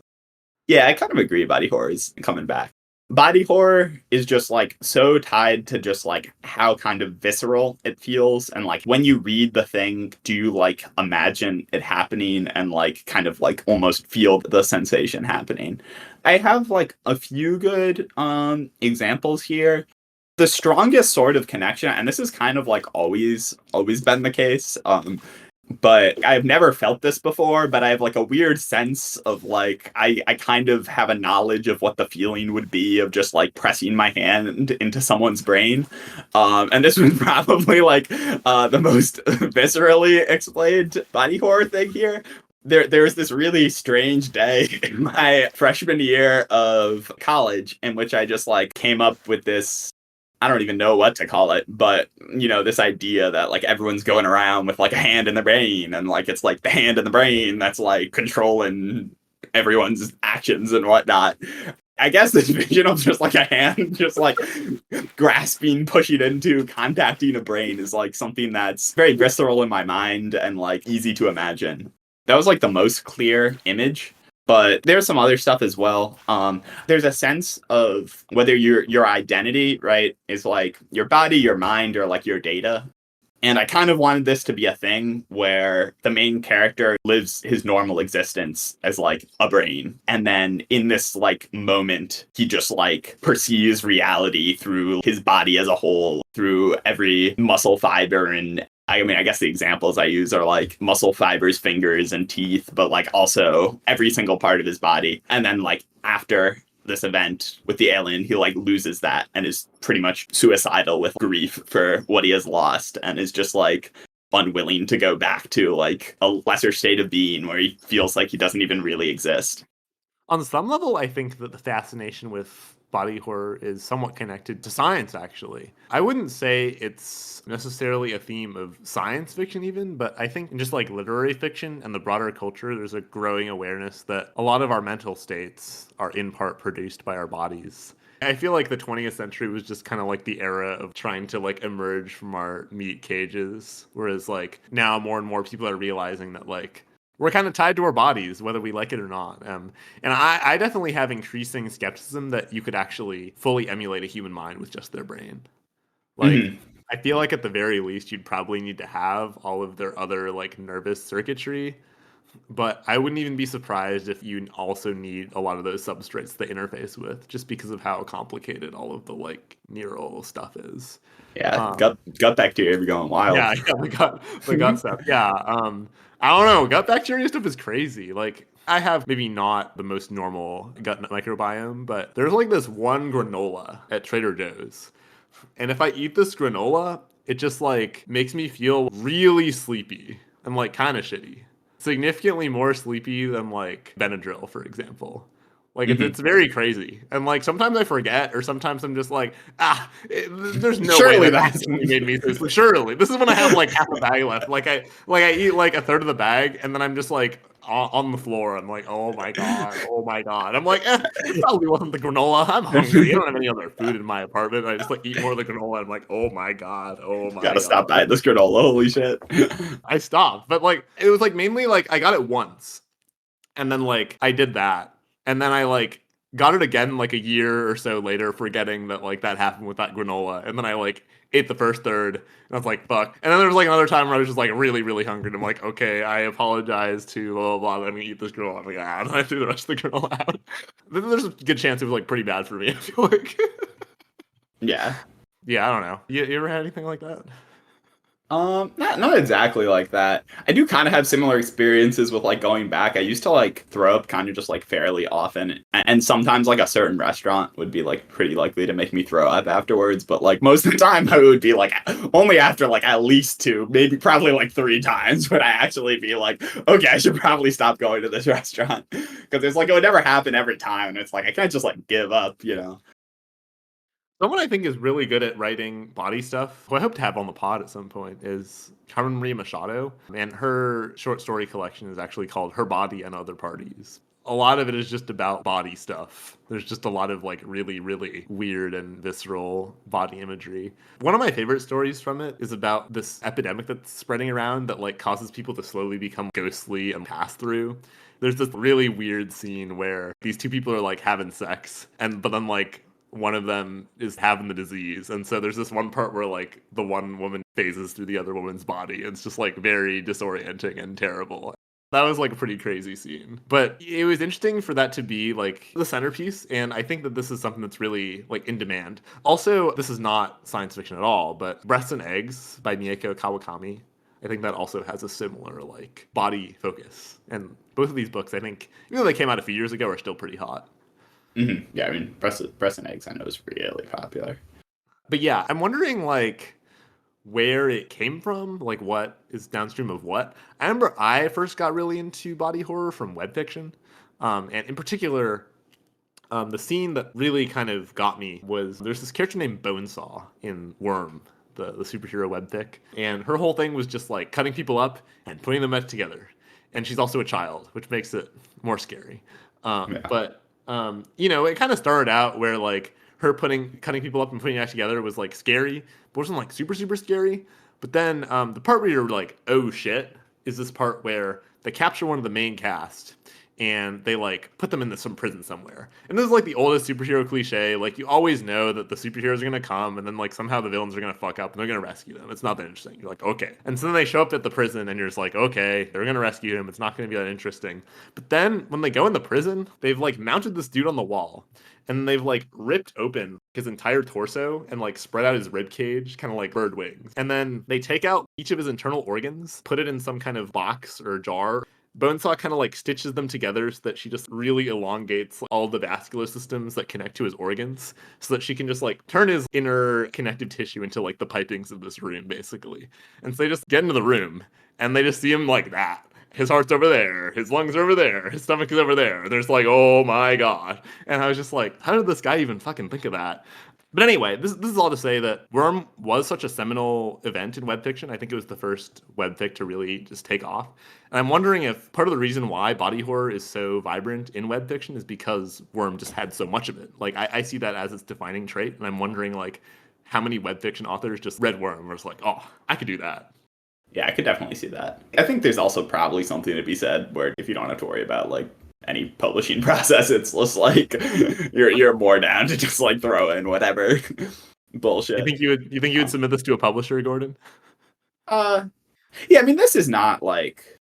Yeah, I kind of agree body horror is coming back. Body horror is just like so tied to just like how kind of visceral it feels. And like when you read the thing, do you like imagine it happening and like kind of like almost feel the sensation happening? I have like a few good examples here. The strongest sort of connection, and this is kind of like always been the case, but I've never felt this before, but I have like a weird sense of like, I kind of have a knowledge of what the feeling would be of just like pressing my hand into someone's brain. And this was probably like the most viscerally explained body horror thing here. There was this really strange day in my freshman year of college in which I just like came up with this, I don't even know what to call it, but, you know, this idea that, like, everyone's going around with, like, a hand in the brain, and, like, it's, like, the hand in the brain that's, like, controlling everyone's actions and whatnot. I guess this vision of just, like, a hand just, like, grasping, pushing into, contacting a brain is, like, something that's very visceral in my mind and, like, easy to imagine. That was, like, the most clear image. But there's some other stuff as well. There's a sense of whether your identity, right, is like your body, your mind, or like your data. And I kind of wanted this to be a thing where the main character lives his normal existence as like a brain. And then in this like moment, he just like perceives reality through his body as a whole, through every muscle fiber. And I mean, I guess the examples I use are like muscle fibers, fingers, and teeth, but like also every single part of his body. And then like after this event with the alien, he like loses that and is pretty much suicidal with grief for what he has lost and is just like unwilling to go back to like a lesser state of being where he feels like he doesn't even really exist. On some level, I think that the fascination with body horror is somewhat connected to science, actually. I wouldn't say it's necessarily a theme of science fiction even, but I think in just like literary fiction and the broader culture, there's a growing awareness that a lot of our mental states are in part produced by our bodies. I feel like the 20th century was just kind of like the era of trying to like emerge from our meat cages, whereas like now more and more people are realizing that like we're kind of tied to our bodies, whether we like it or not. And I definitely have increasing skepticism that you could actually fully emulate a human mind with just their brain. Like, I feel like at the very least, you'd probably need to have all of their other like nervous circuitry. But I wouldn't even be surprised if you also need a lot of those substrates to interface with, just because of how complicated all of the like neural stuff is. Yeah, gut bacteria are going wild. Yeah, the gut stuff. Yeah, I don't know. Gut bacteria stuff is crazy. Like, I have maybe not the most normal gut microbiome, but there's like this one granola at Trader Joe's, and if I eat this granola, it just like makes me feel really sleepy and like kind of shitty. Significantly more sleepy than like Benadryl, for example. Like it's very crazy, and like sometimes I forget, or sometimes I'm just like, there's no Surely way that's that made me so. Surely this is when I have like half a bag left. Like I eat like a third of the bag, and then I'm just like on the floor. I'm like, oh my god. I'm like, it probably wasn't the granola. I'm hungry. I don't have any other food in my apartment. I just like eat more of the granola. I'm like, oh my god. Gotta stop buying this granola. Holy shit. I stopped, but like it was like mainly like I got it once, and then like I did that. And then I like got it again like a year or so later, forgetting that like that happened with that granola. And then I like ate the first third, and I was like, fuck. And then there was like another time where I was just like really, really hungry. And I'm like, okay, I apologize to blah, blah, blah. I'm gonna eat this granola. I'm like, and I threw the rest of the granola out. There's a good chance it was like pretty bad for me, I feel like. Yeah. Yeah, I don't know. You ever had anything like that? Not exactly like that. I do kind of have similar experiences with like going back. I used to like throw up kind of just like fairly often, and sometimes like a certain restaurant would be like pretty likely to make me throw up afterwards. But like most of the time, I would be like only after like at least 2, maybe probably like 3 times would I actually be like, okay, I should probably stop going to this restaurant, because it's like it would never happen every time, and it's like I can't just like give up, you know. Someone I think is really good at writing body stuff, who I hope to have on the pod at some point, is Carmen Maria Machado. And her short story collection is actually called Her Body and Other Parties. A lot of it is just about body stuff. There's just a lot of like really, really weird and visceral body imagery. One of my favorite stories from it is about this epidemic that's spreading around that like causes people to slowly become ghostly and pass through. There's this really weird scene where these 2 people are like having sex, but then like one of them is having the disease, and so there's this one part where like the one woman phases through the other woman's body. It's just like very disorienting and terrible. That was like a pretty crazy scene, but it was interesting for that to be like the centerpiece, and I think that this is something that's really like in demand. Also, this is not science fiction at all, but Breasts and Eggs by Mieko Kawakami, I think that also has a similar like body focus, and both of these books, I think, even though they came out a few years ago, are still pretty hot. Mm-hmm. Yeah, I mean, Breast and Eggs I know is really popular. But yeah, I'm wondering like where it came from, like what is downstream of what. I remember I first got really into body horror from web fiction, and in particular, the scene that really kind of got me was there's this character named Bonesaw in Worm, the superhero webfic, and her whole thing was just like cutting people up and putting them back together. And she's also a child, which makes it more scary. But you know, it kind of started out where like her cutting people up and putting that together was like scary, but wasn't like super, super scary. But then the part where you're like, oh shit, is this part where they capture one of the main cast and they like put them into some prison somewhere. And this is like the oldest superhero cliche. Like you always know that the superheroes are going to come and then like somehow the villains are going to fuck up and they're going to rescue them. It's not that interesting. You're like, okay. And so then they show up at the prison and you're just like, okay, they're going to rescue him. It's not going to be that interesting. But then when they go in the prison, they've like mounted this dude on the wall and they've like ripped open his entire torso and like spread out his rib cage, kind of like bird wings. And then they take out each of his internal organs, put it in some kind of box or jar. Bonesaw kind of like stitches them together so that she just really elongates all the vascular systems that connect to his organs so that she can just like turn his inner connective tissue into like the pipings of this room, basically. And so they just get into the room and they just see him like that. His heart's over there, his lungs are over there, his stomach is over there. There's like, oh my god. And I was just like, how did this guy even fucking think of that? But anyway, this is all to say that Worm was such a seminal event in web fiction. I think it was the first webfic to really just take off. And I'm wondering if part of the reason why body horror is so vibrant in web fiction is because Worm just had so much of it. Like, I see that as its defining trait. And I'm wondering, like, how many web fiction authors just read Worm and was like, oh, I could do that. Yeah, I could definitely see that. I think there's also probably something to be said where if you don't have to worry about, like, any publishing process, it's just like you're more down to just like throw in whatever bullshit. You think you would submit this to a publisher, Gordon? Yeah, I mean, this is not like,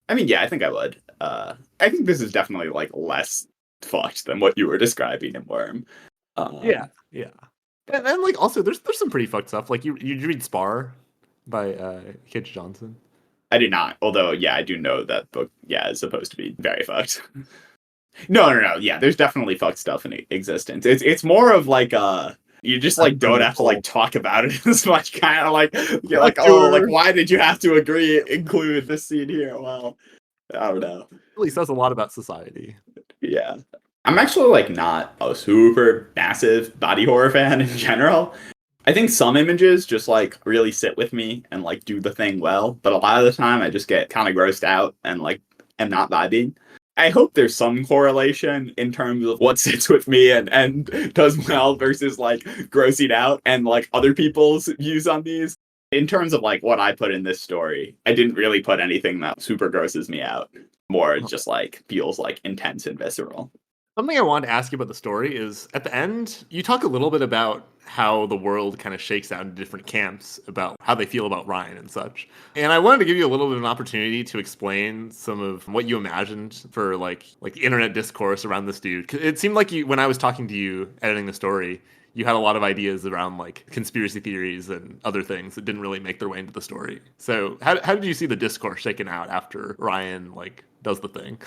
I mean, yeah, I think I would. I think this is definitely like less fucked than what you were describing in Worm. Yeah. And then like also there's some pretty fucked stuff. Like you read Spar by Kid Johnson. I did not, although, yeah, I do know that book, yeah, is supposed to be very fucked. No, yeah, there's definitely fucked stuff in existence. It's more of like, you just, like, don't have to, like, talk about it as much, kind of like, you're like, oh, like, why did you have to include this scene here? Well, I don't know. It really says a lot about society. Yeah. I'm actually like not a super massive body horror fan in general. I think some images just like really sit with me and like do the thing well, but a lot of the time I just get kind of grossed out and like am not vibing. I hope there's some correlation in terms of what sits with me and does well versus like grossing out and like other people's views on these. In terms of like what I put in this story, I didn't really put anything that super grosses me out. More just like feels like intense and visceral. Something I wanted to ask you about the story is, at the end, you talk a little bit about how the world kind of shakes out into different camps about how they feel about Ryan and such. And I wanted to give you a little bit of an opportunity to explain some of what you imagined for like internet discourse around this dude. 'Cause it seemed like you, when I was talking to you editing the story, you had a lot of ideas around like conspiracy theories and other things that didn't really make their way into the story. So how did you see the discourse shaken out after Ryan like does the thing?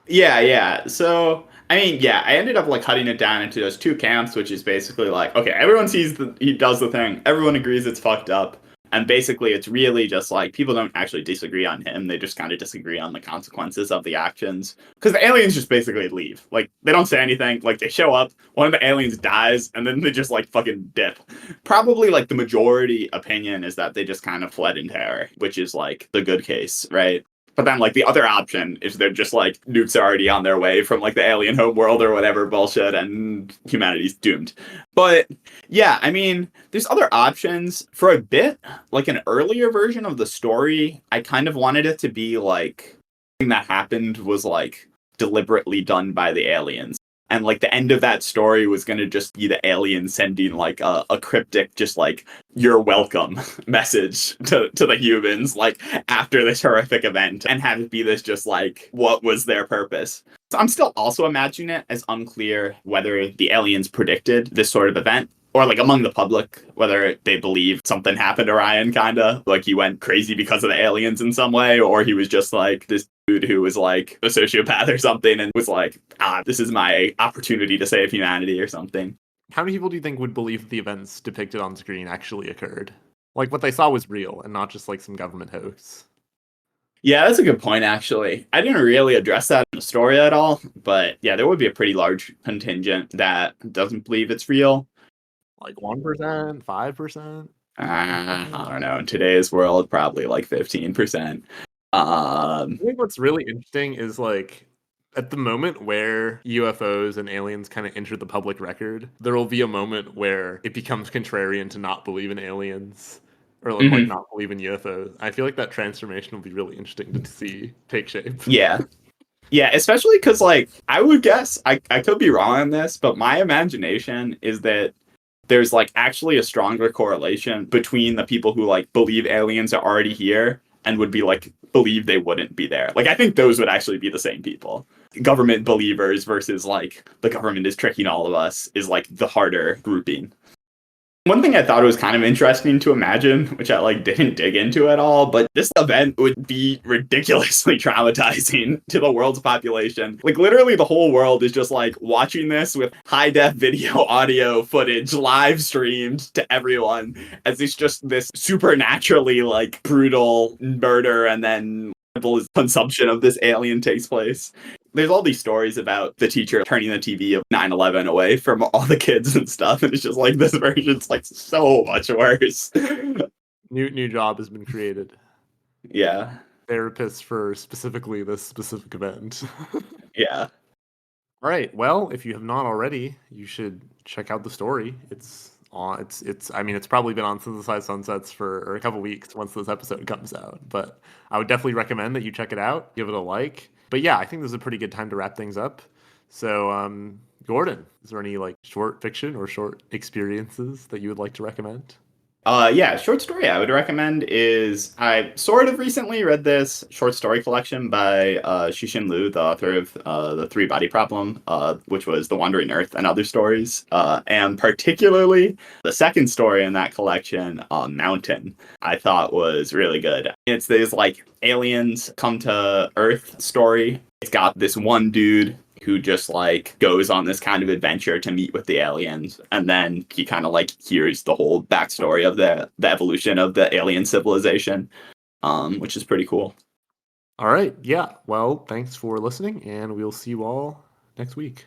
Yeah. So, I mean, yeah, I ended up like cutting it down into those two camps, which is basically like, okay, everyone sees he does the thing, everyone agrees it's fucked up, and basically it's really just like people don't actually disagree on him, they just kind of disagree on the consequences of the actions. Because the aliens just basically leave. Like, they don't say anything, like they show up, one of the aliens dies, and then they just like fucking dip. Probably like the majority opinion is that they just kind of fled in terror, which is like the good case, right? But then, like, the other option is they're just, like, nukes are already on their way from, like, the alien homeworld or whatever bullshit, and humanity's doomed. But, yeah, I mean, there's other options. For a bit, like, an earlier version of the story, I kind of wanted it to be, like, something that happened was, like, deliberately done by the aliens. And, like, the end of that story was going to just be the aliens sending, like, a cryptic, just, like, you're welcome message to the humans, like, after this horrific event, and have it be this just, like, what was their purpose? So I'm still also imagining it as unclear whether the aliens predicted this sort of event, or, like, among the public, whether they believe something happened to Ryan, kinda, like he went crazy because of the aliens in some way, or he was just, like, this dude who was, like, a sociopath or something, and was like, this is my opportunity to save humanity or something. How many people do you think would believe the events depicted on screen actually occurred? Like, what they saw was real, and not just, like, some government hoax? Yeah, that's a good point, actually. I didn't really address that in the story at all, but yeah, there would be a pretty large contingent that doesn't believe it's real. Like 1%, 5%? I don't know. In today's world, probably like 15%. I think what's really interesting is like at the moment where UFOs and aliens kind of enter the public record, there will be a moment where it becomes contrarian to not believe in aliens or like not believe in UFOs. I feel like that transformation will be really interesting to see take shape. Yeah. Yeah, especially because like I would guess I could be wrong on this, but my imagination is that there's like actually a stronger correlation between the people who like believe aliens are already here and would be like believe they wouldn't be there. Like I think those would actually be the same people. Government believers versus like the government is tricking all of us is like the harder grouping. One thing I thought was kind of interesting to imagine, which I like didn't dig into at all, but this event would be ridiculously traumatizing to the world's population. Like literally the whole world is just like watching this with high def video audio footage live streamed to everyone as it's just this supernaturally like brutal murder and then consumption of this alien takes place. There's all these stories about the teacher turning the TV of 9/11 away from all the kids and stuff, and it's just like this version's like so much worse. New job has been created. Yeah. Therapists for specifically this specific event. Yeah. All right. Well, if you have not already, you should check out the story. It's probably been on Synthesized Sunsets for a couple weeks once this episode comes out, but I would definitely recommend that you check it out, give it a like. But yeah, I think this is a pretty good time to wrap things up. So, Gordon, is there any like short fiction or short experiences that you would like to recommend? Yeah, short story I would recommend is I sort of recently read this short story collection by Cixin Liu, the author of The Three Body Problem, which was The Wandering Earth and Other Stories, and particularly the second story in that collection, Mountain, I thought was really good. It's this like aliens come to Earth story. It's got this one dude who just like goes on this kind of adventure to meet with the aliens, and then he kind of like hears the whole backstory of the evolution of the alien civilization, which is pretty cool. All right, yeah. Well, thanks for listening, and we'll see you all next week.